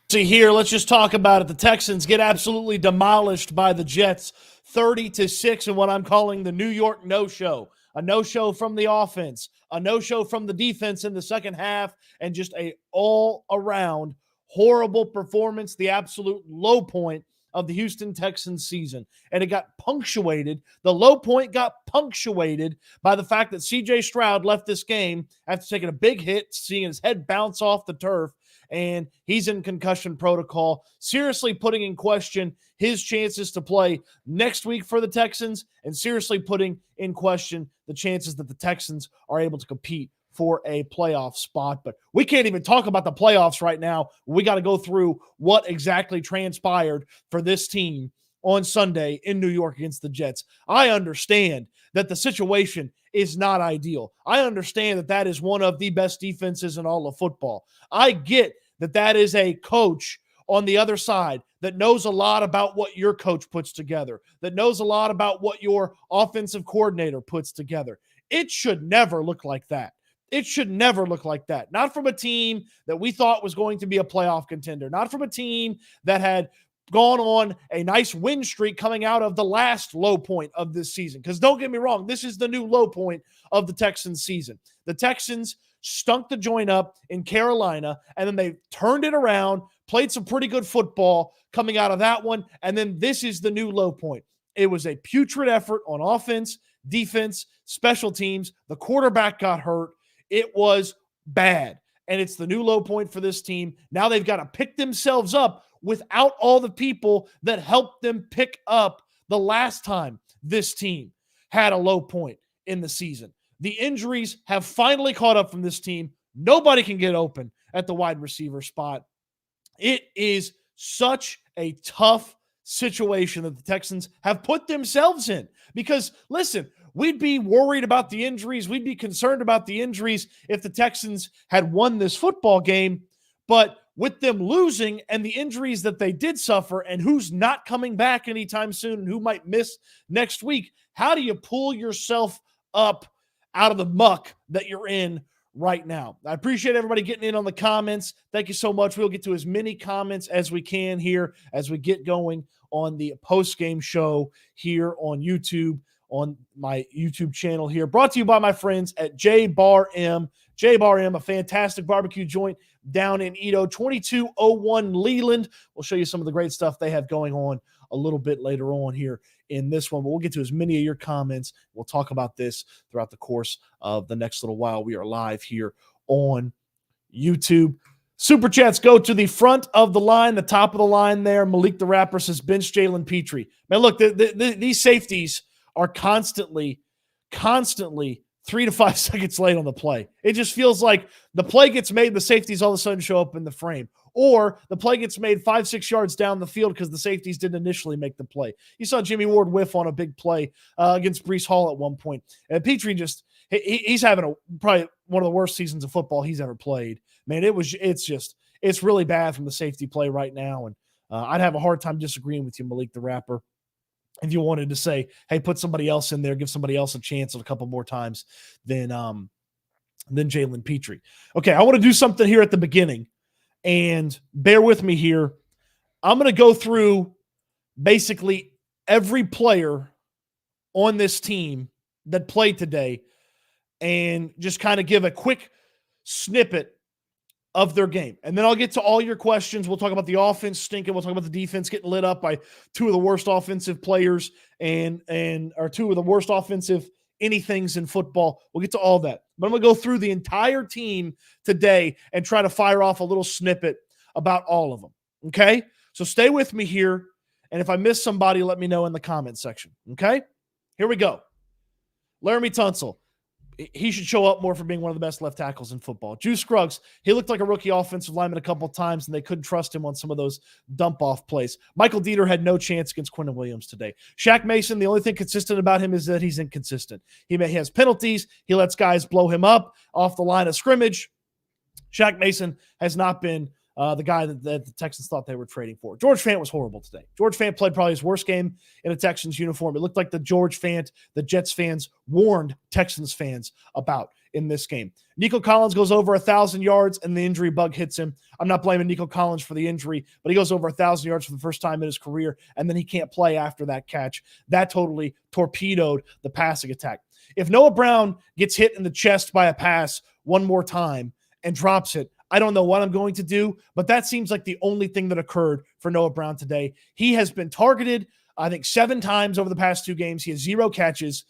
See here, let's just talk about it. The Texans get absolutely demolished by the Jets, 30-6, in what I'm calling the New York no-show. A no-show from the offense, a no-show from the defense in the second half, and just a all-around horrible performance, the absolute low point of the Houston Texans season. And it got punctuated. The low point got punctuated by the fact that C.J. Stroud left this game after taking a big hit, seeing his head bounce off the turf, and he's in concussion protocol, seriously putting in question his chances to play next week for the Texans and seriously putting in question the chances that the Texans are able to compete for a playoff spot. But we can't even talk about the playoffs right now. We got to go through what exactly transpired for this team on Sunday in New York against the Jets. I understand that the situation is not ideal. I understand that that is one of the best defenses in all of football. I get that that is a coach on the other side that knows a lot about what your coach puts together, that knows a lot about what your offensive coordinator puts together. It should never look like that. It should never look like that. Not from a team that we thought was going to be a playoff contender, not from a team that had gone on a nice win streak coming out of the last low point of this season. Because don't get me wrong, this is the new low point of the Texans season. The Texans stunk the joint up in Carolina, and then they turned it around, played some pretty good football coming out of that one, and then this is the new low point. It was a putrid effort on offense, defense, special teams. The quarterback got hurt. It was bad, and it's the new low point for this team. Now they've got to pick themselves up without all the people that helped them pick up the last time this team had a low point in the season. The injuries have finally caught up from this team. Nobody can get open at the wide receiver spot. It is such a tough situation that the Texans have put themselves in. Because, listen, we'd be worried about the injuries. We'd be concerned about the injuries if the Texans had won this football game. But with them losing and the injuries that they did suffer and who's not coming back anytime soon and who might miss next week, how do you pull yourself up out of the muck that you're in right now? I appreciate everybody getting in on the comments. Thank you so much. We'll get to as many comments as we can here as we get going on the post-game show here on YouTube, on my YouTube channel here. Brought to you by my friends at J Bar M. J Bar M, a fantastic barbecue joint down in Edo, 2201 Leland. We'll show you some of the great stuff they have going on a little bit later on here in this one, but we'll get to as many of your comments. We'll talk about this throughout the course of the next little while. We are live here on YouTube. Super chats go to the front of the line, the top of the line there. Malik the Rapper says bench Jalen Petrie. Man, look, these safeties are constantly 3 to 5 seconds late on the play. It just feels like the play gets made, the safeties all of a sudden show up in the frame. Or the play gets made 5-6 yards down the field because the safeties didn't initially make the play. You saw Jimmy Ward whiff on a big play against Breece Hall at one point. And Petrie just he's having probably one of the worst seasons of football he's ever played. Man, it's really bad from the safety play right now. And I'd have a hard time disagreeing with you, Malik the Rapper, if you wanted to say, hey, put somebody else in there, give somebody else a chance a couple more times than Jalen Petrie. Okay, I want to do something here at the beginning, and bear with me here. I'm going to go through basically every player on this team that played today and just kind of give a quick snippet of their game. And then I'll get to all your questions. We'll talk about the offense stinking. We'll talk about the defense getting lit up by two of the worst offensive players or two of the worst offensive anythings in football. We'll get to all that. But I'm going to go through the entire team today and try to fire off a little snippet about all of them. Okay? So stay with me here. And if I miss somebody, let me know in the comment section. Okay? Here we go. Laramie Tunsil. He should show up more for being one of the best left tackles in football. Juice Scruggs, he looked like a rookie offensive lineman a couple of times, and they couldn't trust him on some of those dump-off plays. Michael Dieter had no chance against Quentin Williams today. Shaq Mason, the only thing consistent about him is that he's inconsistent. He has penalties. He lets guys blow him up off the line of scrimmage. Shaq Mason has not been the guy that the Texans thought they were trading for. George Fant was horrible today. George Fant played probably his worst game in a Texans uniform. It looked like the George Fant the Jets fans warned Texans fans about in this game. Nico Collins goes over 1,000 yards and the injury bug hits him. I'm not blaming Nico Collins for the injury, but he goes over 1,000 yards for the first time in his career, and then he can't play after that catch. That totally torpedoed the passing attack. If Noah Brown gets hit in the chest by a pass one more time and drops it, I don't know what I'm going to do, but that seems like the only thing that occurred for Noah Brown today. He has been targeted, I think, 7 times over the past 2 games. He has 0 catches.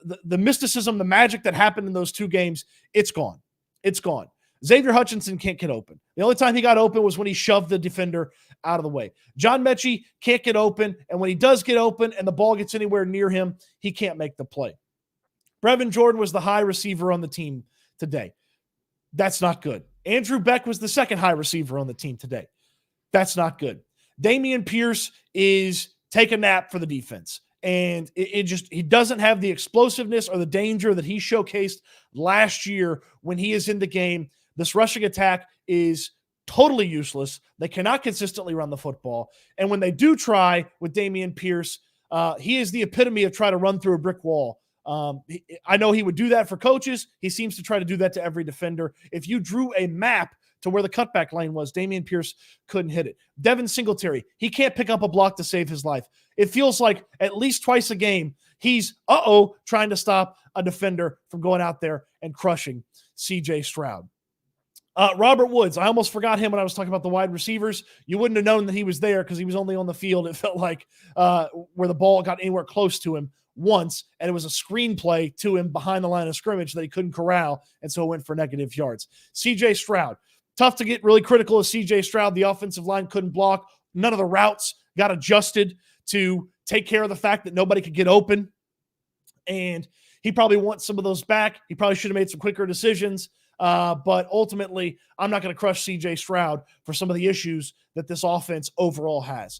The mysticism, the magic that happened in those 2 games, it's gone. It's gone. Xavier Hutchinson can't get open. The only time he got open was when he shoved the defender out of the way. John Mechie can't get open, and when he does get open and the ball gets anywhere near him, he can't make the play. Brevin Jordan was the high receiver on the team today. That's not good. Andrew Beck was the second high receiver on the team today. That's not good. Dameon Pierce is take a nap for the defense. And he doesn't have the explosiveness or the danger that he showcased last year when he is in the game. This rushing attack is totally useless. They cannot consistently run the football. And when they do try with Dameon Pierce, he is the epitome of trying to run through a brick wall. I know he would do that for coaches. He seems to try to do that to every defender. If you drew a map to where the cutback lane was, Dameon Pierce couldn't hit it. Devin Singletary, he can't pick up a block to save his life. It feels like at least twice a game, he's trying to stop a defender from going out there and crushing C.J. Stroud. Robert Woods, I almost forgot him when I was talking about the wide receivers. You wouldn't have known that he was there because he was only on the field, it felt like, where the ball got anywhere close to him once, and it was a screenplay to him behind the line of scrimmage that he couldn't corral, and so it went for negative yards. C.J. Stroud, tough to get really critical of C.J. Stroud. The offensive line couldn't block. None of the routes got adjusted to take care of the fact that nobody could get open, and he probably wants some of those back. He probably should have made some quicker decisions. But ultimately, I'm not going to crush C.J. Stroud for some of the issues that this offense overall has.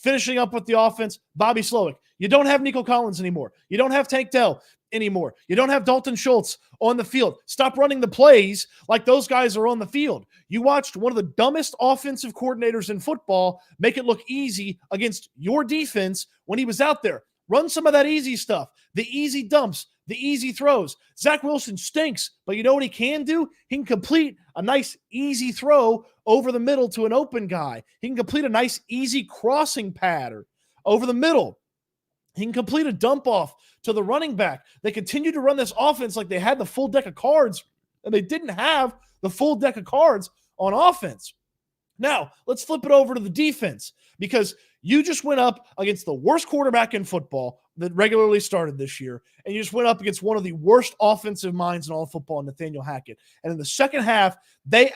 Finishing up with the offense, Bobby Slowick. You don't have Nico Collins anymore. You don't have Tank Dell anymore. You don't have Dalton Schultz on the field. Stop running the plays like those guys are on the field. You watched one of the dumbest offensive coordinators in football make it look easy against your defense when he was out there. Run some of that easy stuff, the easy dumps, the easy throws. Zach Wilson stinks, but you know what he can do? He can complete a nice, easy throw over the middle to an open guy. He can complete a nice, easy crossing pattern over the middle. He can complete a dump off to the running back. They continue to run this offense like they had the full deck of cards, and they didn't have the full deck of cards on offense. Now, let's flip it over to the defense, because you just went up against the worst quarterback in football that regularly started this year, and you just went up against one of the worst offensive minds in all of football, Nathaniel Hackett. And in the second half, they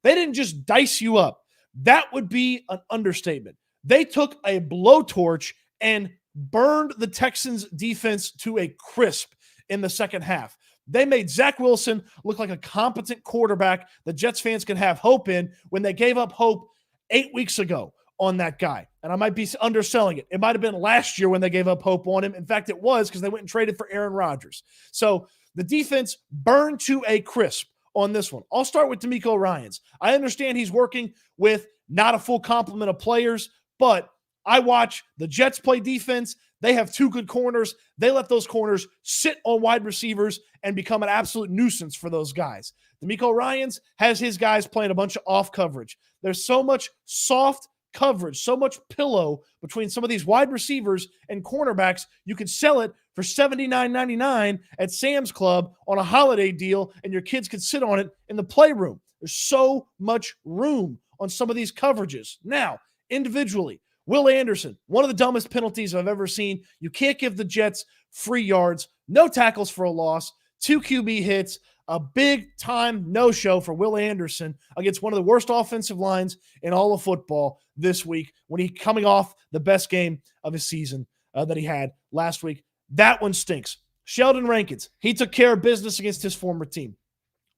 didn't just dice you up. That would be an understatement. They took a blowtorch and burned the Texans defense to a crisp in the second half. They made Zach Wilson look like a competent quarterback that Jets fans can have hope in when they gave up hope 8 weeks ago on that guy. And I might be underselling it. It might have been last year when they gave up hope on him. In fact, it was, because they went and traded for Aaron Rodgers. So the defense burned to a crisp on this one. I'll start with D'Amico Ryans. I understand he's working with not a full complement of players, but I watch the Jets play defense. They have 2 good corners. They let those corners sit on wide receivers and become an absolute nuisance for those guys. D'Amico Ryans has his guys playing a bunch of off coverage. There's so much soft coverage, so much pillow between some of these wide receivers and cornerbacks. You could sell it for $79.99 at Sam's Club on a holiday deal, and your kids could sit on it in the playroom. There's so much room on some of these coverages. Now, individually, Will Anderson, one of the dumbest penalties I've ever seen. You can't give the Jets free yards, no tackles for a loss, 2 QB hits, a big-time no-show for Will Anderson against one of the worst offensive lines in all of football this week when he's coming off the best game of his season that he had last week. That one stinks. Sheldon Rankins, he took care of business against his former team.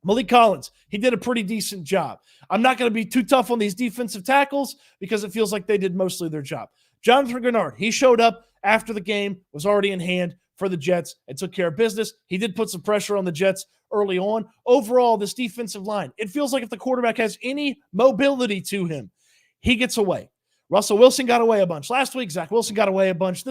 Malik Collins, he did a pretty decent job. I'm not going to be too tough on these defensive tackles because it feels like they did mostly their job. Jonathan Grenard, he showed up after the game, was already in hand for the Jets and took care of business. He did put some pressure on the Jets early on. Overall, this defensive line, it feels like if the quarterback has any mobility to him, he gets away. Russell Wilson got away a bunch last week. Zach Wilson got away a bunch.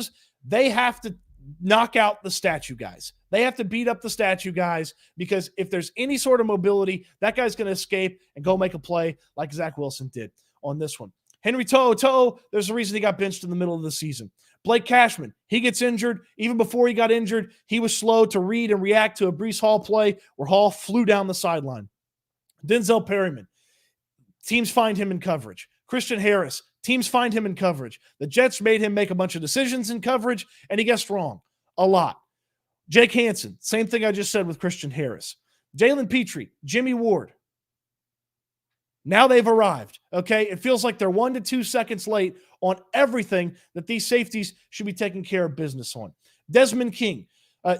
They have to knock out the statue guys. They have to beat up the statue guys, because if there's any sort of mobility, that guy's going to escape and go make a play like Zach Wilson did on this one. Henry To'o, there's a reason he got benched in the middle of the season. Blake Cashman, he gets injured. Even before he got injured, he was slow to read and react to a Breece Hall play where Hall flew down the sideline. Denzel Perryman, teams find him in coverage. Christian Harris, teams find him in coverage. The Jets made him make a bunch of decisions in coverage, and he guessed wrong a lot. Jake Hansen, same thing I just said with Christian Harris. Jalen Petrie, Jimmy Ward. Now they've arrived, okay? It feels like they're 1 to 2 seconds late on everything that these safeties should be taking care of business on. Desmond King,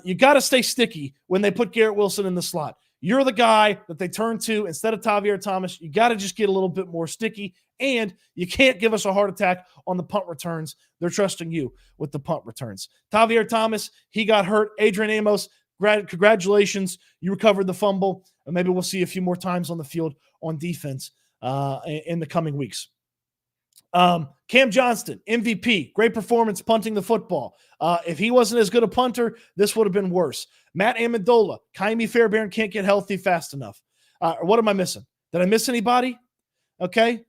you got to stay sticky when they put Garrett Wilson in the slot. You're the guy that they turn to instead of Tavierre Thomas. You got to just get a little bit more sticky, and you can't give us a heart attack on the punt returns. They're trusting you with the punt returns. Tavierre Thomas, he got hurt. Adrian Amos, congratulations. You recovered the fumble, and maybe we'll see a few more times on the field on defense in the coming weeks. Cam Johnston, MVP, great performance punting the football. If he wasn't as good a punter, this would have been worse. Matt Amendola, Kaimi Fairbairn can't get healthy fast enough. What am I missing? Did I miss anybody? Okay.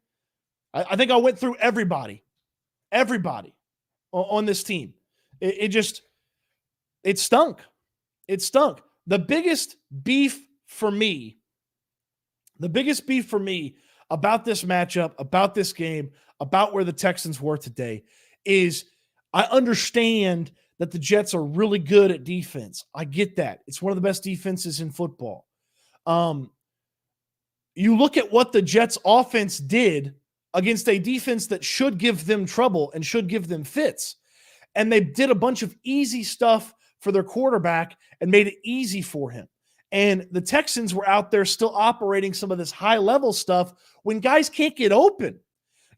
I think I went through everybody on this team. It stunk. It stunk. The biggest beef for me about this matchup, about this game, about where the Texans were today is I understand that the Jets are really good at defense. I get that. It's one of the best defenses in football. You look at what the Jets offense did against a defense that should give them trouble and should give them fits. And they did a bunch of easy stuff for their quarterback and made it easy for him. And the Texans were out there still operating some of this high-level stuff when guys can't get open.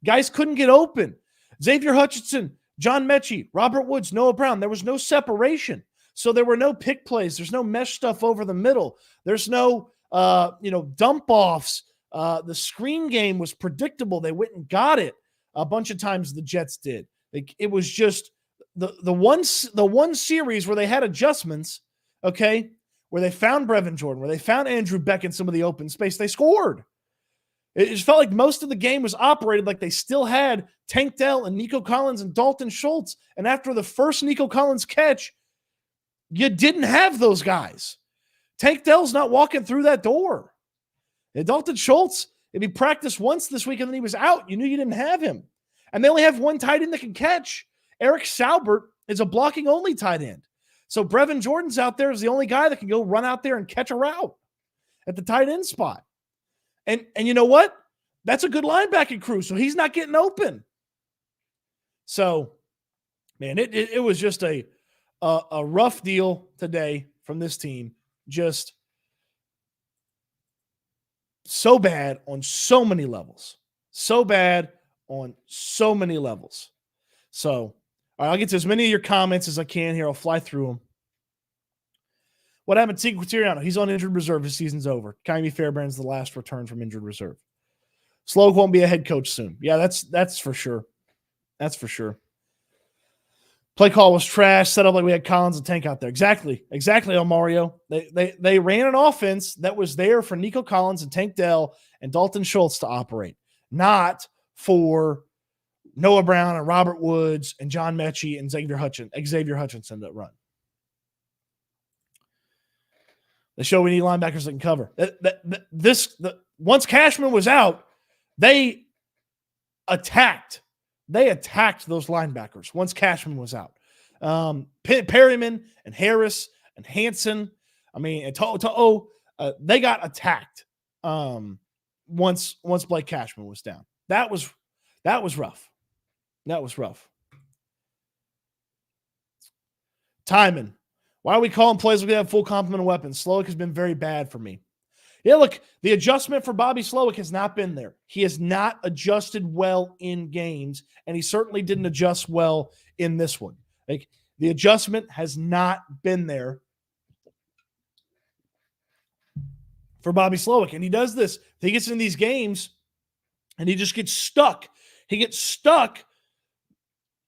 Guys couldn't get open. Xavier Hutchinson, John Mechie, Robert Woods, Noah Brown, there was no separation. So there were no pick plays. There's no mesh stuff over the middle. There's no dump-offs. The screen game was predictable. They went and got it a bunch of times, the Jets did. It was just the one series where they had adjustments, okay, where they found Brevin Jordan, where they found Andrew Beck in some of the open space, they scored. It just felt like most of the game was operated like they still had Tank Dell and Nico Collins and Dalton Schultz. And after the first Nico Collins catch, you didn't have those guys. Tank Dell's not walking through that door. And Dalton Schultz, if he practiced once this week and then he was out, you knew you didn't have him. And they only have one tight end that can catch. Eric Saubert is a blocking-only tight end. So Brevin Jordan's out there as the only guy that can go run out there and catch a route at the tight end spot. And you know what? That's a good linebacking crew, so he's not getting open. So, man, it was just a rough deal today from this team. Just so bad on so many levels. So bad on so many levels. So, all right, I'll get to as many of your comments as I can here. I'll fly through them. What happened to Quintiriano? He's on injured reserve. His season's over. Kaimi Fairbairn's the last return from injured reserve. Sloak won't be a head coach soon. Yeah, that's for sure. That's for sure. Play call was trash. Set up like we had Collins and Tank out there. Exactly, El Mario. They ran an offense that was there for Nico Collins and Tank Dell and Dalton Schultz to operate, not for Noah Brown and Robert Woods and John Mechie and Xavier Hutchinson that run. They show we need linebackers that can cover. Once Cashman was out, they attacked those linebackers once Cashman was out. Perryman and Harris and Hansen, and To'o, they got attacked once Blake Cashman was down. That was rough. That was rough. Timon. Why are we calling plays when we have full complement of weapons? Slowick has been very bad for me. Yeah, look, the adjustment for Bobby Slowick has not been there. He has not adjusted well in games, and he certainly didn't adjust well in this one. Like, the adjustment has not been there. for Bobby Slowick. And he does this. He gets in these games and he just gets stuck. He gets stuck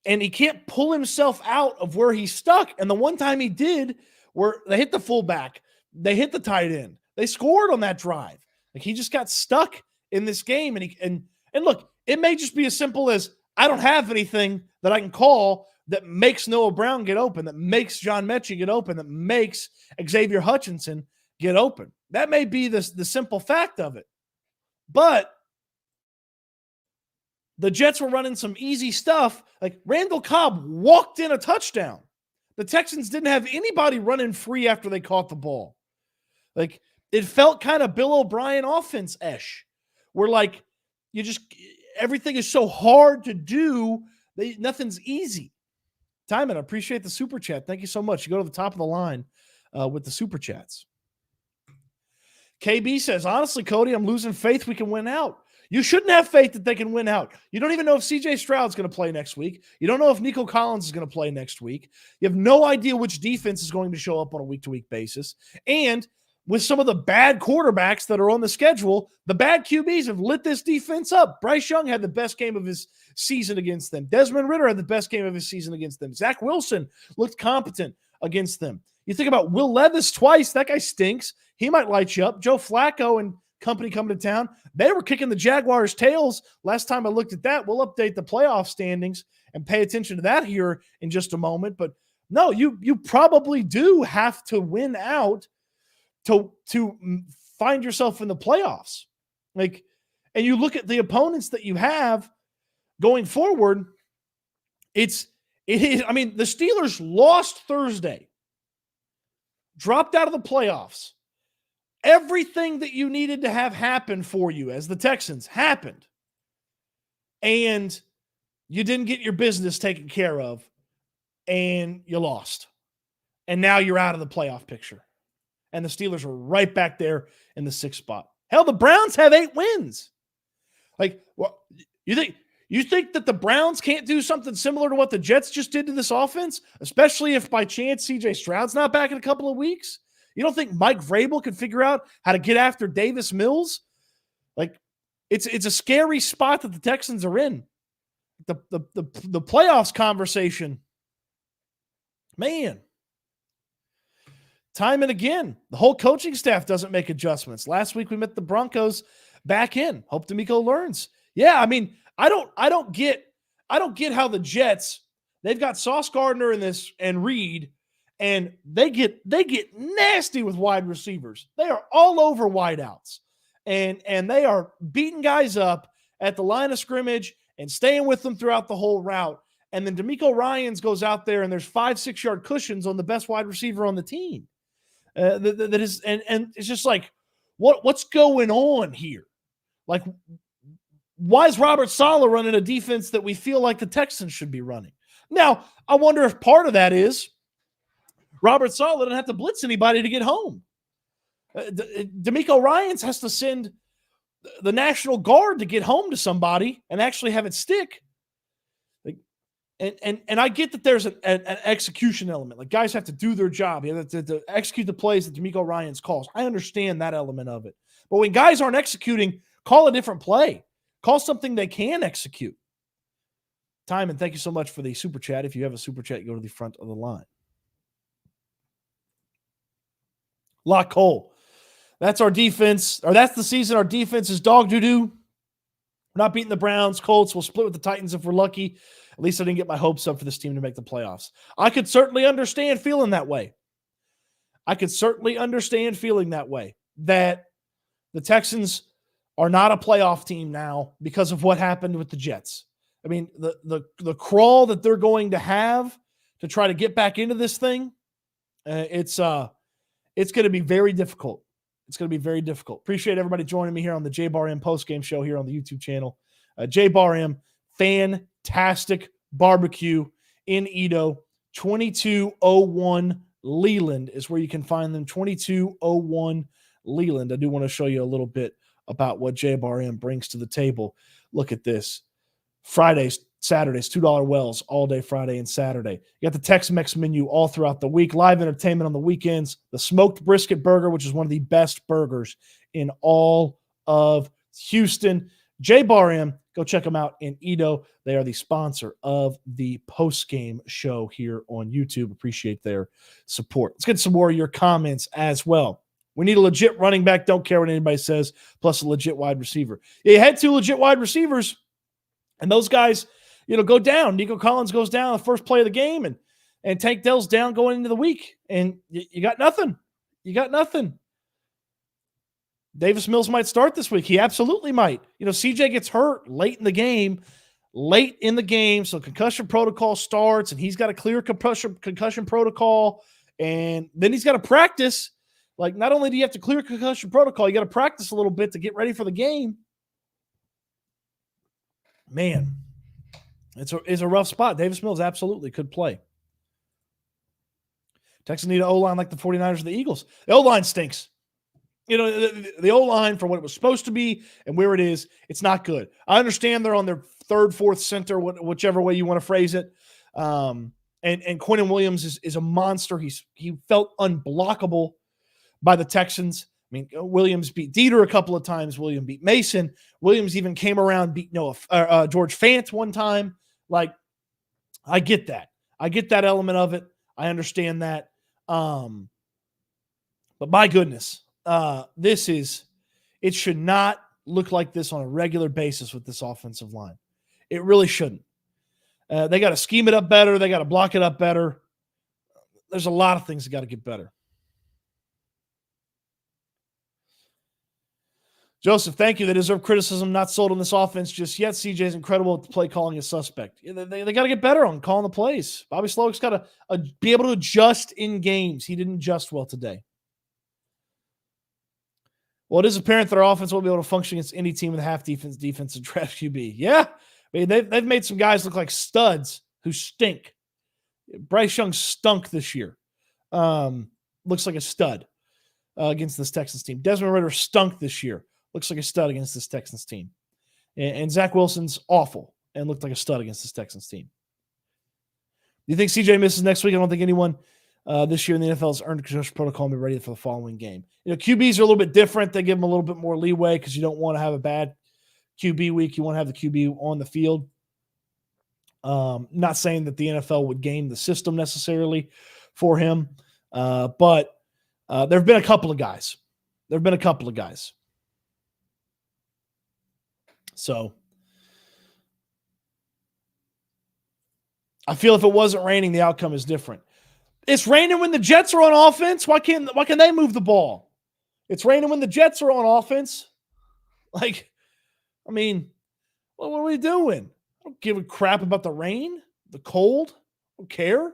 and he can't pull himself out of where he's stuck. And the one time he did, where they hit the fullback, they hit the tight end, they scored on that drive. Like, he just got stuck in this game. And look, it may just be as simple as, I don't have anything that I can call that makes Noah Brown get open, that makes John Mechie get open, that makes Xavier Hutchinson get open. That may be the simple fact of it. But the Jets were running some easy stuff. Like, Randall Cobb walked in a touchdown. The Texans didn't have anybody running free after they caught the ball. Like, it felt kind of Bill O'Brien offense-ish, where, like, everything is so hard to do, nothing's easy. Timon, I appreciate the super chat. Thank you so much. You go to the top of the line with the super chats. KB says, honestly, Cody, I'm losing faith we can win out. You shouldn't have faith that they can win out. You don't even know if CJ Stroud's going to play next week. You don't know if Nico Collins is going to play next week. You have no idea which defense is going to show up on a week-to-week basis. And with some of the bad quarterbacks that are on the schedule, the bad QBs have lit this defense up. Bryce Young had the best game of his season against them. Desmond Ridder had the best game of his season against them. Zach Wilson looked competent against them. You think about Will Levis twice. That guy stinks. He might light you up. Joe Flacco and company coming to town. They were kicking the Jaguars' tails last time I looked at that. We'll update the playoff standings and pay attention to that here in just a moment. But no, you probably do have to win out to find yourself in the playoffs. Like, and you look at the opponents that you have going forward, it is, I mean, the Steelers lost Thursday, dropped out of the playoffs. Everything that you needed to have happen for you as the Texans happened. And you didn't get your business taken care of, and you lost. And now you're out of the playoff picture. And the Steelers are right back there in the 6th spot. Hell, the Browns have 8 wins. Like, well, you think that the Browns can't do something similar to what the Jets just did to this offense, especially if by chance CJ Stroud's not back in a couple of weeks? You don't think Mike Vrabel could figure out how to get after Davis Mills? Like, it's a scary spot that the Texans are in. The playoffs conversation, man. Time and again, the whole coaching staff doesn't make adjustments. Last week we met the Broncos back in. Hope D'Amico learns. Yeah, I mean, I don't get how the Jets, they've got Sauce Gardner in this and Reed, and they get nasty with wide receivers. They are all over wideouts, and they are beating guys up at the line of scrimmage and staying with them throughout the whole route. And then D'Amico Ryans goes out there and there's 5-6 yard cushions on the best wide receiver on the team. That is, and it's just like, what's going on here? Like, why is Robert Saleh running a defense that we feel like the Texans should be running? Now, I wonder if part of that is Robert Saleh didn't have to blitz anybody to get home. D'Amico Ryans has to send the National Guard to get home to somebody and actually have it stick. And I get that there's an execution element. Like, guys have to do their job. You have to execute the plays that D'Amico Ryans calls. I understand that element of it. But when guys aren't executing, call a different play. Call something they can execute. Timon, thank you so much for the super chat. If you have a super chat, go to the front of the line. Lock Cole. That's our defense, or that's the season. Our defense is dog doo-doo. We're not beating the Browns, Colts. We'll split with the Titans if we're lucky. At least I didn't get my hopes up for this team to make the playoffs. I could certainly understand feeling that way. That the Texans are not a playoff team now because of what happened with the Jets. I mean, the crawl that they're going to have to try to get back into this thing, it's going to be very difficult. It's going to be very difficult. Appreciate everybody joining me here on the J-Bar M postgame show here on the YouTube channel. J-Bar M, fantastic barbecue in Edo. 2201 Leland is where you can find them. 2201 Leland. I do want to show you a little bit about what J-Bar M brings to the table. Look at this. Fridays, Saturdays, $2 wells all day Friday and Saturday. You got the Tex-Mex menu all throughout the week, live entertainment on the weekends, the smoked brisket burger, which is one of the best burgers in all of Houston. J-Bar M, go check them out in Edo. They are the sponsor of the Postgame show here on YouTube. Appreciate their support. Let's get some more of your comments as well. We need a legit running back. Don't care what anybody says, plus a legit wide receiver. Yeah, you had 2 legit wide receivers, and those guys, go down. Nico Collins goes down the first play of the game, and Tank Dell's down going into the week, and you got nothing. You got nothing. Davis Mills might start this week. He absolutely might. CJ gets hurt late in the game, so concussion protocol starts, and he's got a clear concussion protocol, and then he's got to practice. Like, not only do you have to clear concussion protocol, you got to practice a little bit to get ready for the game. Man, it's a rough spot. Davis Mills absolutely could play. Texans need an O-line like the 49ers or the Eagles. The O-line stinks. The O-line, for what it was supposed to be and where it is, it's not good. I understand they're on their third, fourth center, whichever way you want to phrase it. And Quinnen Williams is a monster. He felt unblockable by the Texans. I mean, Williams beat Dieter a couple of times. Williams beat Mason. Williams even came around, beat George Fant one time. Like, I get that. I get that element of it. I understand that. But my goodness, it should not look like this on a regular basis with this offensive line. It really shouldn't. They got to scheme it up better. They got to block it up better. There's a lot of things that got to get better. Joseph, thank you. They deserve criticism. Not sold on this offense just yet. CJ's incredible at the play calling as suspect. They got to get better on calling the plays. Bobby Slowick's got to be able to adjust in games. He didn't adjust well today. Well, it is apparent that our offense won't be able to function against any team with a half defense and draft QB. Yeah, I mean, they've made some guys look like studs who stink. Bryce Young stunk this year. Looks like a stud against this Texans team. Desmond Ridder stunk this year. Looks like a stud against this Texans team. And Zach Wilson's awful and looked like a stud against this Texans team. Do you think CJ misses next week? I don't think anyone this year in the NFL has earned a concussion protocol and be ready for the following game. QBs are a little bit different. They give them a little bit more leeway because you don't want to have a bad QB week. You want to have the QB on the field. Not saying that the NFL would game the system necessarily for him, but there have been a couple of guys. So I feel if it wasn't raining, the outcome is different. It's raining when the Jets are on offense. Why can they move the ball? It's raining when the Jets are on offense. Like, I mean, what are we doing? I don't give a crap about the rain, the cold. I don't care.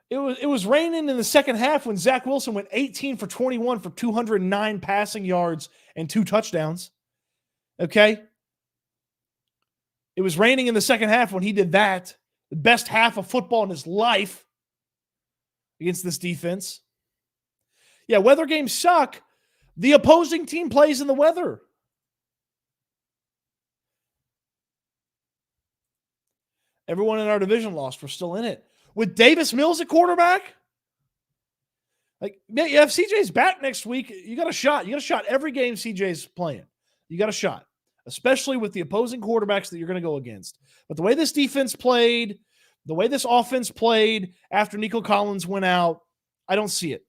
It was raining in the second half when Zach Wilson went 18 for 21 for 209 passing yards and 2 touchdowns. Okay? It was raining in the second half when he did that. The best half of football in his life against this defense. Yeah, weather games suck. The opposing team plays in the weather. Everyone in our division lost. We're still in it. With Davis Mills at quarterback? Like, yeah, if CJ's back next week, you got a shot. You got a shot every game CJ's playing. You got a shot, especially with the opposing quarterbacks that you're going to go against. But the way this defense played, the way this offense played after Nico Collins went out, I don't see it.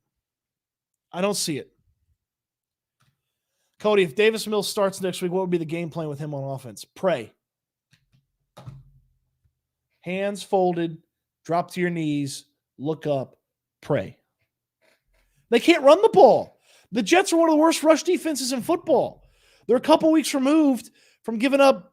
Cody, if Davis Mills starts next week, what would be the game plan with him on offense? Pray. Hands folded, drop to your knees, look up, pray. They can't run the ball. The Jets are one of the worst rush defenses in football. They're a couple weeks removed from giving up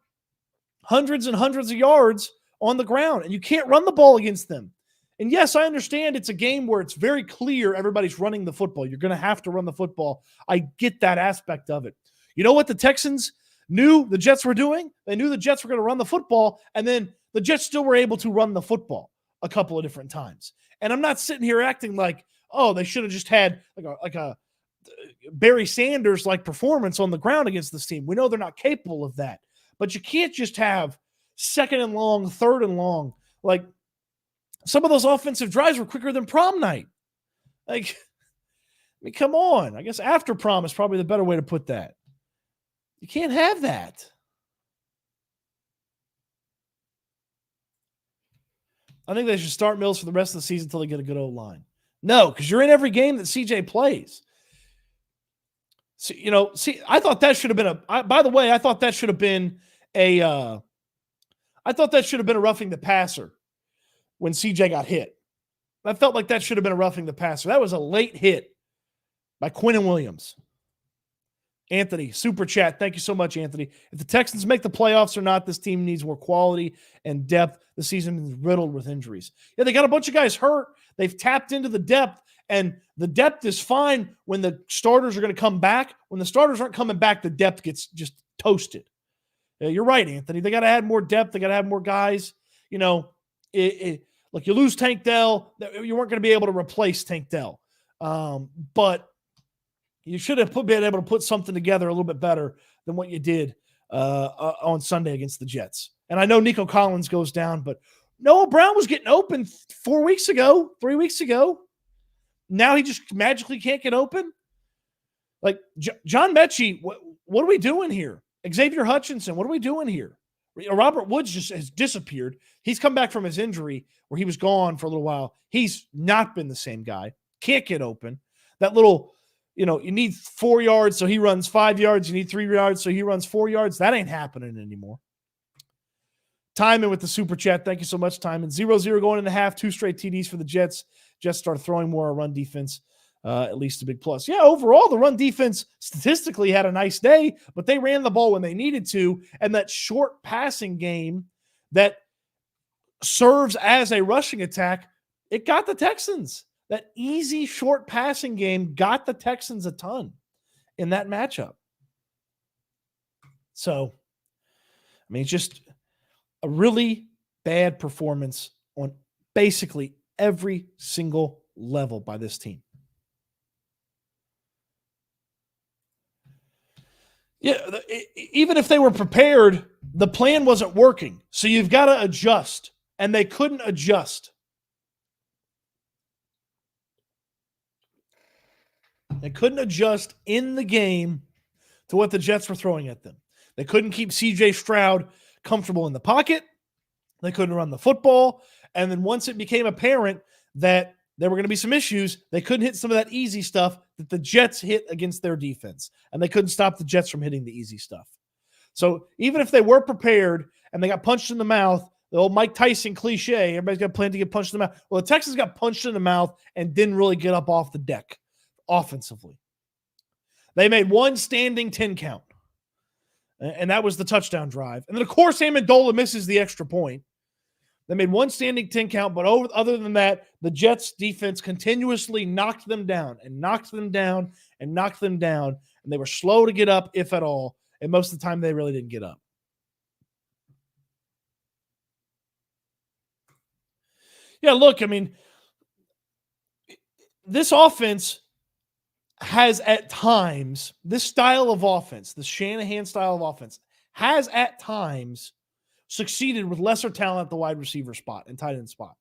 hundreds and hundreds of yards on the ground, and you can't run the ball against them. And yes, I understand it's a game where it's very clear everybody's running the football. You're going to have to run the football. I get that aspect of it. You know what the Texans knew the Jets were doing? They knew the Jets were going to run the football, and then the Jets still were able to run the football a couple of different times. And I'm not sitting here acting like, oh, they should have just had like a Barry Sanders-like performance on the ground against this team. We know they're not capable of that. But you can't just have second and long, third and long. Like, some of those offensive drives were quicker than prom night. Like, I mean, come on. I guess after prom is probably the better way to put that. You can't have that. I think they should start Mills for the rest of the season until they get a good O-line. No, because you're in every game that CJ plays. I thought that should have been by the way, I thought that should have been a roughing the passer when CJ got hit. I felt like that should have been a roughing the passer. That was a late hit by Quinnen Williams. Anthony, super chat. Thank you so much, Anthony. If the Texans make the playoffs or not, this team needs more quality and depth. The season is riddled with injuries. Yeah, they got a bunch of guys hurt. They've tapped into the depth, and the depth is fine when the starters are going to come back. When the starters aren't coming back, the depth gets just toasted. You're right, Anthony. They got to add more depth. They got to have more guys. Look, you lose Tank Dell. You weren't going to be able to replace Tank Dell. But you should have been able to put something together a little bit better than what you did on Sunday against the Jets. And I know Nico Collins goes down, but Noah Brown was getting open 3 weeks ago. Now he just magically can't get open. Like, John Mechie, what are we doing here? Xavier Hutchinson, what are we doing here? Robert Woods just has disappeared. He's come back from his injury where he was gone for a little while. He's not been the same guy. Can't get open. That little, you need 4 yards, so he runs 5 yards. You need 3 yards, so he runs 4 yards. That ain't happening anymore. Timon with the super chat. Thank you so much, Timon. 0-0 going into half, 2 straight TDs for the Jets. Jets start throwing more run defense, at least a big plus. Yeah, overall, the run defense statistically had a nice day, but they ran the ball when they needed to, and that short passing game that serves as a rushing attack, it got the Texans. That easy short passing game got the Texans a ton in that matchup. So, I mean, it's just a really bad performance on basically every single level by this team. Yeah, even if they were prepared, the plan wasn't working. So you've got to adjust, and they couldn't adjust. They couldn't adjust in the game to what the Jets were throwing at them. They couldn't keep C.J. Stroud comfortable in the pocket. They couldn't run the football. And then once it became apparent that there were going to be some issues, they couldn't hit some of that easy stuff that the Jets hit against their defense. And they couldn't stop the Jets from hitting the easy stuff. So even if they were prepared and they got punched in the mouth, the old Mike Tyson cliche, everybody's got a plan to get punched in the mouth. Well, the Texans got punched in the mouth and didn't really get up off the deck offensively. They made one standing 10 count. And that was the touchdown drive. And then, of course, Amendola misses the extra point. They made one standing 10 count, but other than that, the Jets defense continuously knocked them down and knocked them down and knocked them down. And they were slow to get up, if at all. And most of the time, they really didn't get up. Yeah, look, I mean, this offense has at times, this style of offense, the Shanahan style of offense, has at times succeeded with lesser talent at the wide receiver spot and tight end spot.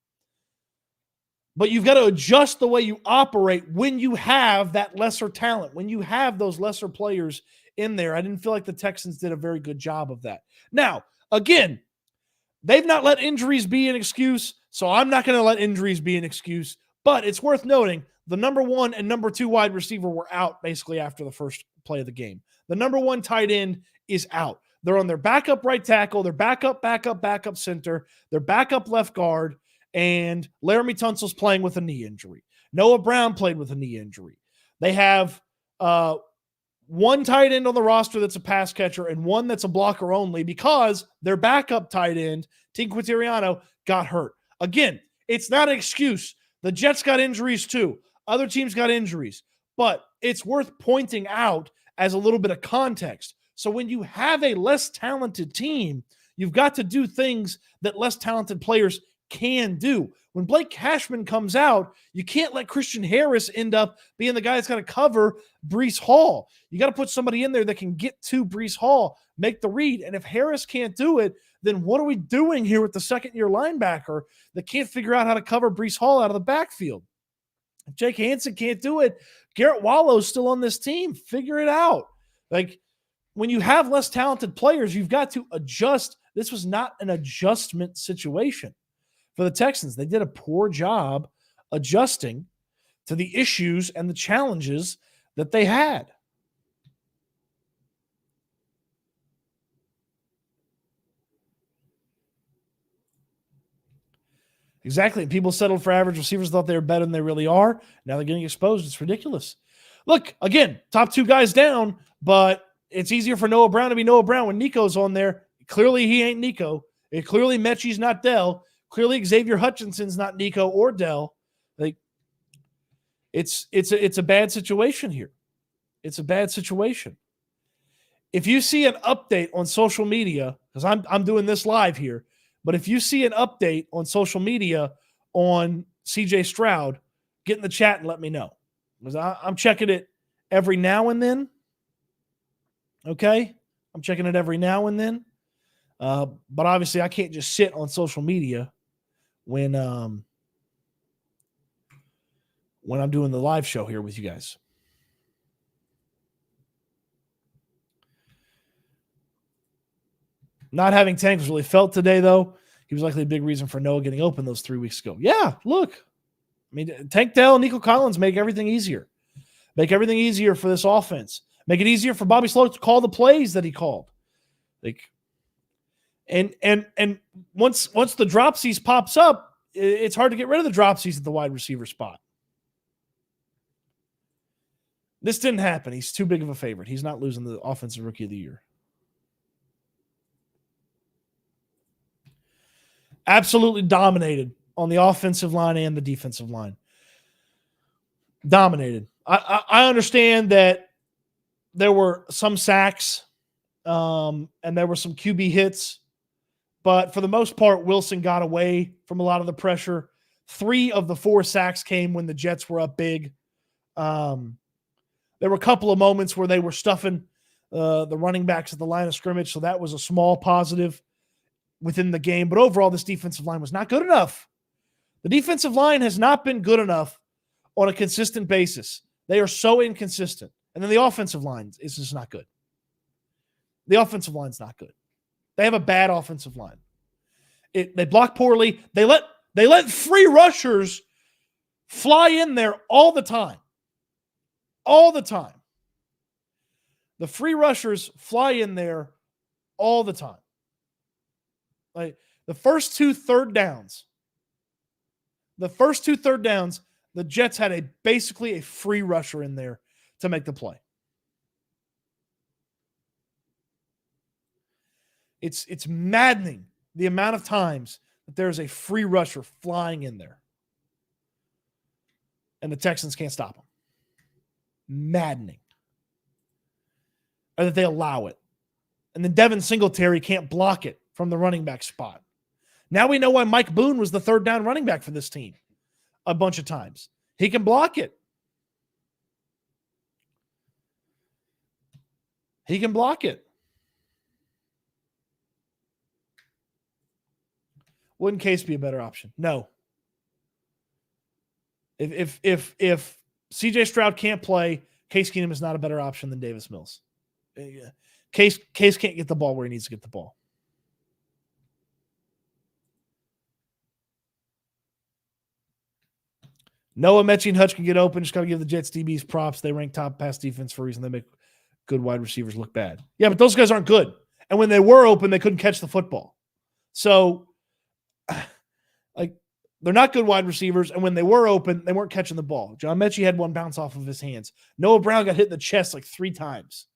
But you've got to adjust the way you operate when you have that lesser talent, when you have those lesser players in there. I didn't feel like the Texans did a very good job of that. Now, again, they've not let injuries be an excuse, so I'm not going to let injuries be an excuse. But it's worth noting the number 1 and number 2 wide receiver were out basically after the first play of the game. The number 1 tight end is out. They're on their backup right tackle, their backup center, their backup left guard, and Laramie Tunsil's playing with a knee injury. Noah Brown played with a knee injury. They have one tight end on the roster that's a pass catcher and one that's a blocker only because their backup tight end, Tinquitiriano, got hurt. Again, it's not an excuse. The Jets got injuries too. Other teams got injuries. But it's worth pointing out as a little bit of context. So when you have a less talented team, you've got to do things that less talented players can do. When Blake Cashman comes out, you can't let Christian Harris end up being the guy that's got to cover Breece Hall. You got to put somebody in there that can get to Breece Hall, make the read. And if Harris can't do it, then what are we doing here with the second-year linebacker that can't figure out how to cover Breece Hall out of the backfield? If Jake Hansen can't do it, Garrett Wallow's still on this team. Figure it out. Like, when you have less talented players, you've got to adjust. This was not an adjustment situation for the Texans. They did a poor job adjusting to the issues and the challenges that they had. Exactly. People settled for average receivers, thought they were better than they really are. Now they're getting exposed. It's ridiculous. Look, again, top two guys down, but it's easier for Noah Brown to be Noah Brown when Nico's on there. Clearly, he ain't Nico. Clearly, Mechie's not Dell. Clearly, Xavier Hutchinson's not Nico or Dell. Like, it's a bad situation here. It's a bad situation. If you see an update on social media, because I'm doing this live here, but if you see an update on social media on CJ Stroud, get in the chat and let me know. Because I'm checking it every now and then. Okay? I'm checking it every now and then. But obviously, I can't just sit on social media when I'm doing the live show here with you guys. Not having Tank was really felt today, though. He was likely a big reason for Noah getting open those 3 weeks ago. Yeah, look. I mean, Tank Dell and Nico Collins make everything easier. Make everything easier for this offense. Make it easier for Bobby Sloat to call the plays that he called. Like, and once the dropsies pops up, it's hard to get rid of the dropsies at the wide receiver spot. This didn't happen. He's too big of a favorite. He's not losing the Offensive Rookie of the Year. Absolutely dominated on the offensive line and the defensive line. Dominated. I understand that there were some sacks and there were some QB hits, but for the most part, Wilson got away from a lot of the pressure. 3 of the 4 sacks came when the Jets were up big. There were a couple of moments where they were stuffing the running backs at the line of scrimmage, so that was a small positive within the game. But overall, this defensive line was not good enough. The defensive line has not been good enough on a consistent basis. They are so inconsistent. And then the offensive line is just not good. The offensive line's not good. They have a bad offensive line. They block poorly. They let free rushers fly in there all the time. All the time. The free rushers fly in there all the time. Like the first 2 third downs, the Jets had basically a free rusher in there to make the play. It's maddening the amount of times that there's a free rusher flying in there. And the Texans can't stop him. Maddening. Or that they allow it. And then Devin Singletary can't block it from the running back spot. Now we know why Mike Boone was the third down running back for this team a bunch of times. He can block it. He can block it. Wouldn't Case be a better option? No. If CJ Stroud can't play, Case Keenum is not a better option than Davis Mills. Case can't get the ball where he needs to get the ball. Noah, Mechie, and Hutch can get open. Just got to give the Jets DBs props. They rank top pass defense for a reason. They make good wide receivers look bad. Yeah, but those guys aren't good. And when they were open, they couldn't catch the football. So, like, they're not good wide receivers. And when they were open, they weren't catching the ball. John Mechie had one bounce off of his hands. Noah Brown got hit in the chest like 3 times.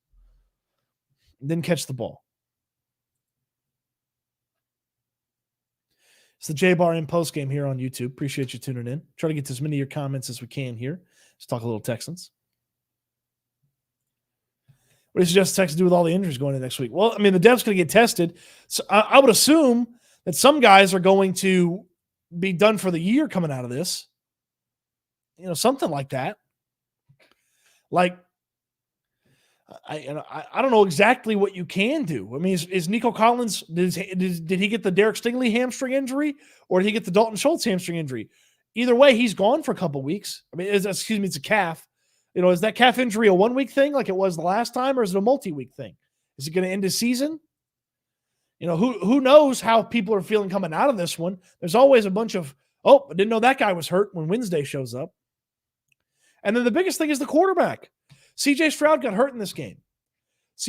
Didn't catch the ball. It's the J-Bar in Postgame here on YouTube. Appreciate you tuning in. Try to get to as many of your comments as we can here. Let's talk a little Texans. What do you suggest the Texans do with all the injuries going into next week? Well, I mean, the depth's going to get tested. So I would assume that some guys are going to be done for the year coming out of this. Something like that. Like, I don't know exactly what you can do. I mean, is Nico Collins, did he get the Derek Stingley hamstring injury, or did he get the Dalton Schultz hamstring injury? Either way, he's gone for a couple weeks. I mean, it's a calf. Is that calf injury a 1 week thing like it was the last time, or is it a multi-week thing? Is it going to end his season? Who knows how people are feeling coming out of this one. There's always a bunch of, I didn't know that guy was hurt when Wednesday shows up. And then the biggest thing is the quarterback. CJ Stroud got hurt in this game. If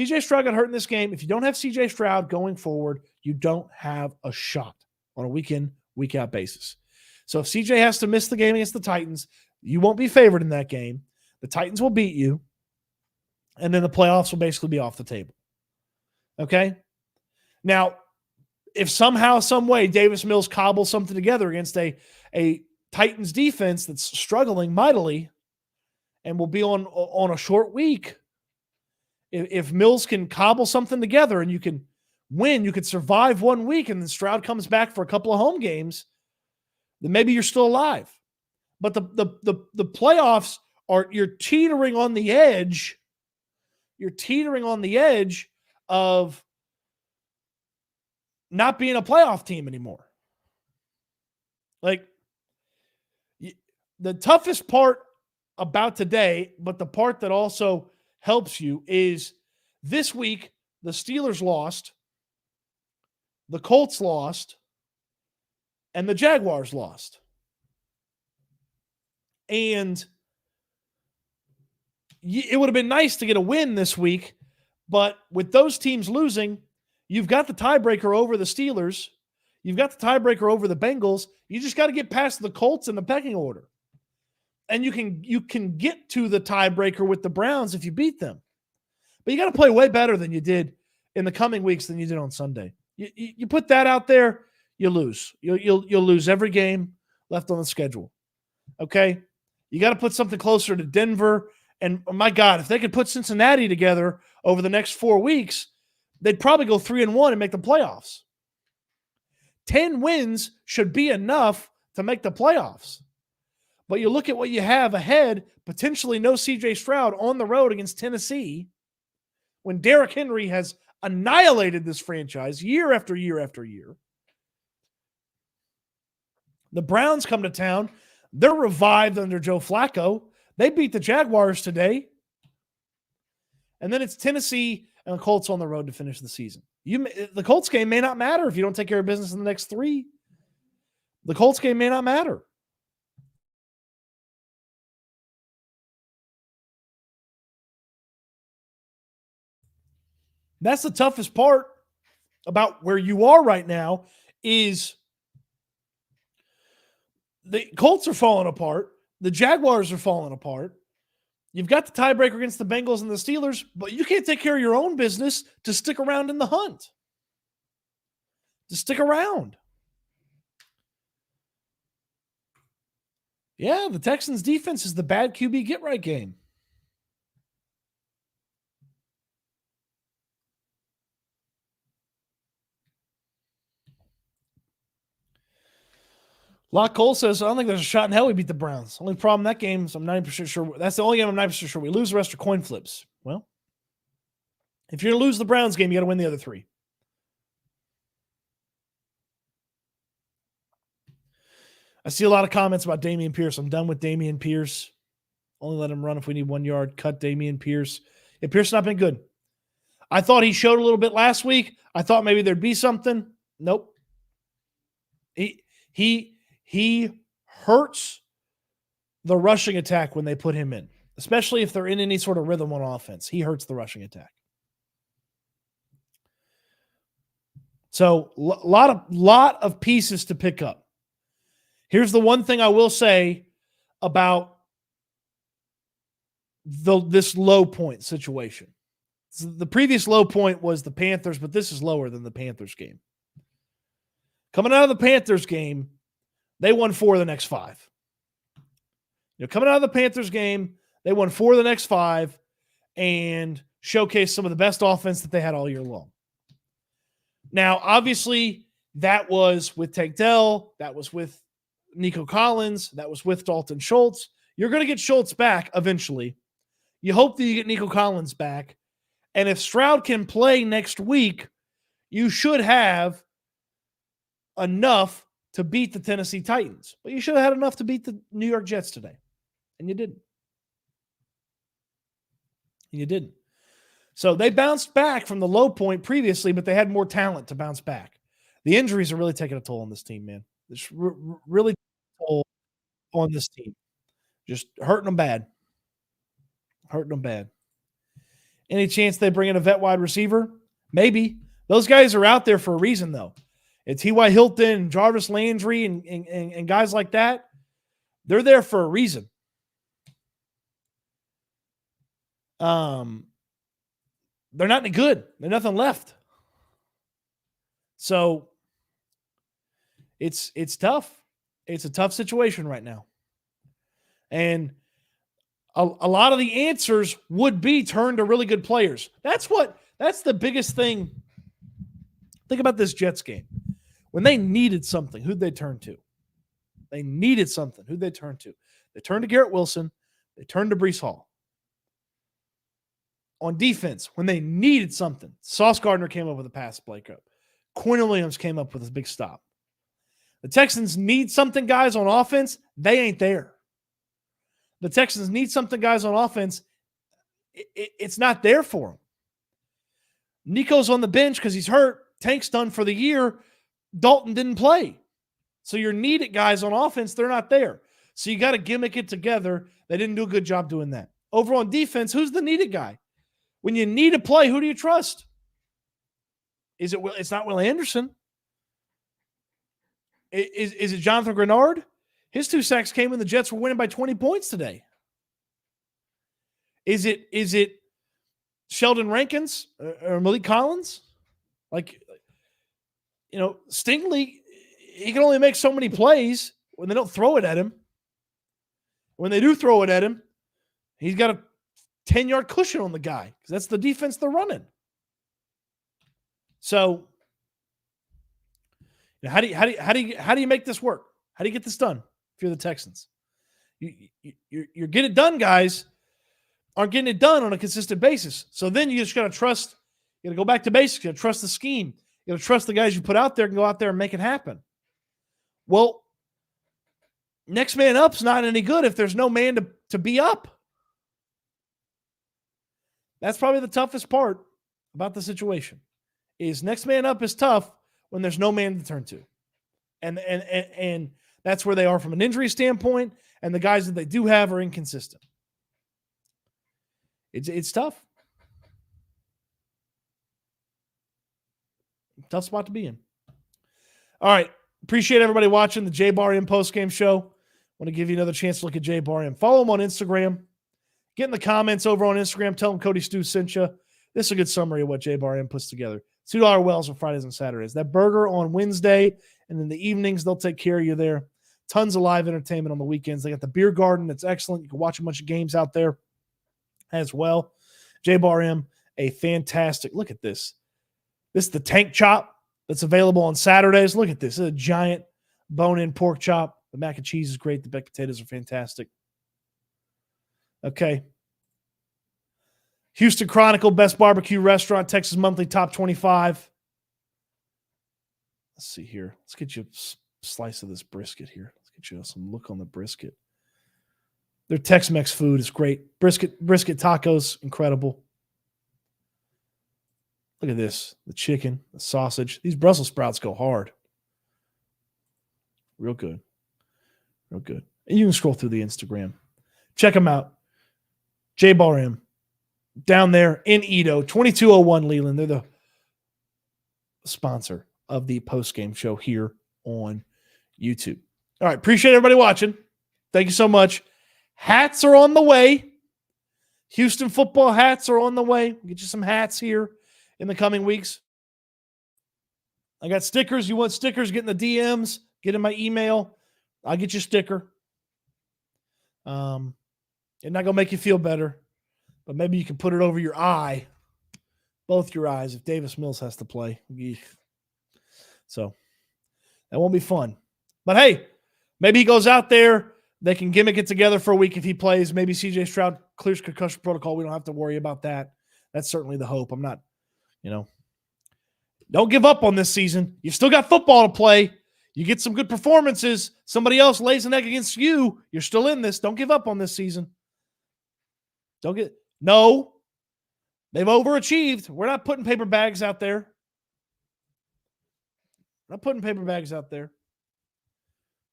you don't have CJ Stroud going forward, you don't have a shot on a week-in, week-out basis. So if CJ has to miss the game against the Titans, you won't be favored in that game. The Titans will beat you, and then the playoffs will basically be off the table. Okay? Now, if somehow, some way, Davis Mills cobbles something together against a Titans defense that's struggling mightily and will be on a short week, if Mills can cobble something together and you can win, you could survive 1 week, and then Stroud comes back for a couple of home games, then maybe you're still alive. But the playoffs you're teetering on the edge. You're teetering on the edge of not being a playoff team anymore. Like, the toughest part about today, but the part that also helps you, is this week the Steelers lost, the Colts lost, and the Jaguars lost. And it would have been nice to get a win this week, but with those teams losing, you've got the tiebreaker over the Steelers. You've got the tiebreaker over the Bengals. You just got to get past the Colts in the pecking order. And you can get to the tiebreaker with the Browns if you beat them. But you got to play way better than you did in the coming weeks than you did on Sunday. You put that out there, you lose. You'll lose every game left on the schedule. Okay? You got to put something closer to Denver. And oh my God, if they could put Cincinnati together over the next 4 weeks, they'd probably go 3-1 and make the playoffs. 10 wins should be enough to make the playoffs. But you look at what you have ahead, potentially no CJ Stroud on the road against Tennessee, when Derrick Henry has annihilated this franchise year after year after year. The Browns come to town. They're revived under Joe Flacco. They beat the Jaguars today. And then it's Tennessee and the Colts on the road to finish the season. The Colts game may not matter if you don't take care of business in the next 3. The Colts game may not matter. That's the toughest part about where you are right now, is the Colts are falling apart. The Jaguars are falling apart. You've got the tiebreaker against the Bengals and the Steelers, but you can't take care of your own business to stick around in the hunt. To stick around. Yeah, the Texans defense is the bad QB get-right game. Locke Cole says, I don't think there's a shot in hell we beat the Browns. Only problem in that game is I'm 90% sure. That's the only game I'm 90% sure we lose. The rest are coin flips. Well, if you're going to lose the Browns game, you got to win the other 3. I see a lot of comments about Dameon Pierce. I'm done with Dameon Pierce. Only let him run if we need 1 yard. Cut Dameon Pierce. Yeah, Pierce not been good. I thought he showed a little bit last week. I thought maybe there'd be something. Nope. He hurts the rushing attack when they put him in, especially if they're in any sort of rhythm on offense. He hurts the rushing attack. So lot of pieces to pick up. Here's the one thing I will say about this low point situation. The previous low point was the Panthers, but this is lower than the Panthers game. Coming out of the Panthers game, they won 4 of the next 5. Coming out of the Panthers game, they won 4 of the next 5 and showcased some of the best offense that they had all year long. Now, obviously, that was with Dell. That was with Nico Collins. That was with Dalton Schultz. You're going to get Schultz back eventually. You hope that you get Nico Collins back. And if Stroud can play next week, you should have enough to beat the Tennessee Titans. But you should have had enough to beat the New York Jets today. And you didn't. And you didn't. So they bounced back from the low point previously, but they had more talent to bounce back. The injuries are really taking a toll on this team, man. It's really taking a toll on this team. Just hurting them bad. Hurting them bad. Any chance they bring in a vet wide receiver? Maybe. Those guys are out there for a reason, though. It's T.Y. Hilton, Jarvis Landry, and guys like that. They're there for a reason. They're not any good. There's nothing left. So it's tough. It's a tough situation right now. And a lot of the answers would be turned to really good players. That's the biggest thing. Think about this Jets game. When they needed something, who'd they turn to? They needed something. Who'd they turn to? They turned to Garrett Wilson. They turned to Breece Hall. On defense, when they needed something, Sauce Gardner came up with a pass breakup. Quinn Williams came up with a big stop. The Texans need something, guys, on offense. They ain't there. The Texans need something, guys, on offense. It's not there for them. Nico's on the bench because he's hurt. Tank's done for the year. Dalton didn't play. So your needed guys on offense, they're not there. So you got to gimmick it together. They didn't do a good job doing that. Over on defense, who's the needed guy? When you need a play, who do you trust? It's not Will Anderson. Is it Jonathan Grenard? His 2 sacks came when the Jets were winning by 20 points today. Is it Sheldon Rankins or Malik Collins? Stingley, he can only make so many plays when they don't throw it at him. When they do throw it at him, he's got a 10-yard cushion on the guy because that's the defense they're running. So, how do you make this work? How do you get this done if you're the Texans? You're getting it done, guys. Aren't getting it done on a consistent basis. So then you just got to trust. You got to go back to basics. You got to trust the scheme. You got to trust the guys you put out there can go out there and make it happen. Well, next man up's not any good if there's no man to be up. That's probably the toughest part about the situation. Is next man up is tough when there's no man to turn to. And that's where they are from an injury standpoint, and the guys that they do have are inconsistent. It's tough. Tough spot to be in. All right. Appreciate everybody watching the J Bar M postgame show. Want to give you another chance to look at J Bar M. Follow him on Instagram. Get in the comments over on Instagram. Tell him Cody Stoots sent you. This is a good summary of what J Bar M puts together. $2 wells on Fridays and Saturdays. That burger on Wednesday, and in the evenings, they'll take care of you there. Tons of live entertainment on the weekends. They got the beer garden. That's excellent. You can watch a bunch of games out there as well. J Bar M, a fantastic, look at this. This is the tank chop that's available on Saturdays. Look at this. This is a giant bone-in pork chop. The mac and cheese is great. The baked potatoes are fantastic. Okay. Houston Chronicle, best barbecue restaurant, Texas Monthly Top 25. Let's see here. Let's get you a slice of this brisket here. Let's get you some look on the brisket. Their Tex-Mex food is great. Brisket tacos, incredible. Look at this. The chicken, the sausage. These Brussels sprouts go hard. Real good. Real good. And you can scroll through the Instagram. Check them out. J Bar M. Down there in Edo, 2201 Leland. They're the sponsor of the postgame show here on YouTube. All right. Appreciate everybody watching. Thank you so much. Hats are on the way. Houston football hats are on the way. We'll get you some hats here in the coming weeks. I got stickers. You want stickers? Get in the DMs. Get in my email. I'll get you a sticker. It's not going to make you feel better, but maybe you can put it over your eye, both your eyes, if Davis Mills has to play. So that won't be fun. But hey, Maybe he goes out there. They can gimmick it together for a week if he plays. Maybe C.J. Stroud clears concussion protocol. We don't have to worry about that. That's certainly the hope. I'm not, don't give up on this season. You still got football to play. You get some good performances. Somebody else lays an egg against you. You're still in this. Don't give up on this season. No. They've overachieved. We're not putting paper bags out there.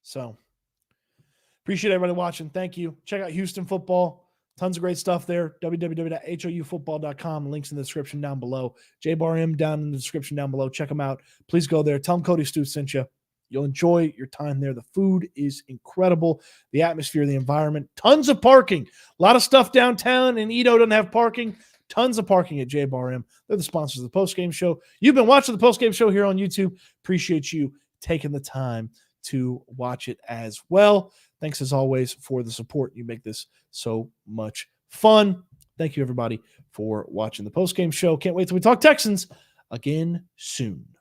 So, appreciate everybody watching. Thank you. Check out Houston football. Tons of great stuff there. www.houfootball.com. Links in the description down below. JBarM down in the description down below. Check them out. Please go there. Tell them Cody Stoots sent you. You'll enjoy your time there. The food is incredible. The atmosphere, the environment. Tons of parking. A lot of stuff downtown, and Edo doesn't have parking. Tons of parking at JBarM. They're the sponsors of the Postgame Show. You've been watching the Postgame Show here on YouTube. Appreciate you taking the time to watch it as well. Thanks, as always, for the support. You make this so much fun. Thank you, everybody, for watching the Postgame Show. Can't wait till we talk Texans again soon.